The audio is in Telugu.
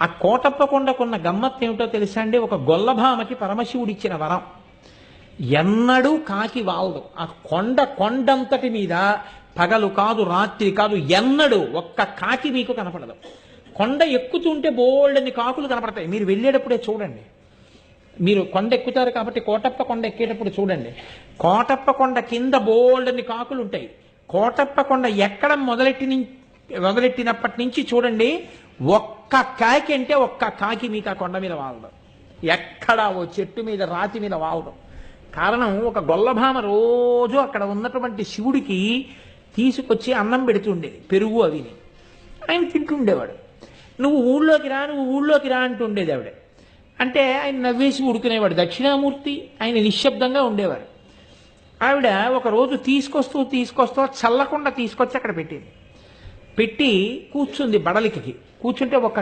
ఆ కోటప్ప కొండకున్న గమ్మత్తు ఏమిటో తెలుసా అండి? ఒక గొల్లభామకి పరమశివుడిచ్చిన వరం. ఎన్నడూ కాకి వాలదు. ఆ కొండంతటి మీద పగలు కాదు రాత్రి కాదు ఎన్నడూ ఒక్క కాకి మీకు కనపడదు. కొండ ఎక్కుతుంటే బోల్డని కాకులు కనపడతాయి. మీరు వెళ్ళేటప్పుడే చూడండి. మీరు కొండ ఎక్కుతారు కాబట్టి కోటప్ప కొండ ఎక్కేటప్పుడు చూడండి. కోటప్ప కొండ కింద బోల్డని కాకులు ఉంటాయి. కోటప్ప కొండ ఎక్కడం మొదలెట్టినప్పటి నుంచి చూడండి, ఒక్క కాకి అంటే ఒక్క కాకి మీకు ఆ కొండ మీద వాలదు. ఎక్కడా ఓ చెట్టు మీద రాతి మీద వాలదు. కారణం, ఒక గొల్లభామ రోజు అక్కడ ఉన్నటువంటి శివుడికి తీసుకొచ్చి అన్నం పెడుతుండేది, పెరుగు అవిని. ఆయన తింటుండేవాడు. నువ్వు ఊళ్ళోకి రా అంటుండేది ఆవిడ. అంటే ఆయన నవ్వేసి ఉడుకునేవాడు. దక్షిణామూర్తి ఆయన నిశ్శబ్దంగా ఉండేవారు. ఆవిడ ఒకరోజు తీసుకొస్తూ చల్లకుండా తీసుకొచ్చి అక్కడ పెట్టింది. పెట్టి కూర్చుంది బడలికి. కూర్చుంటే ఒక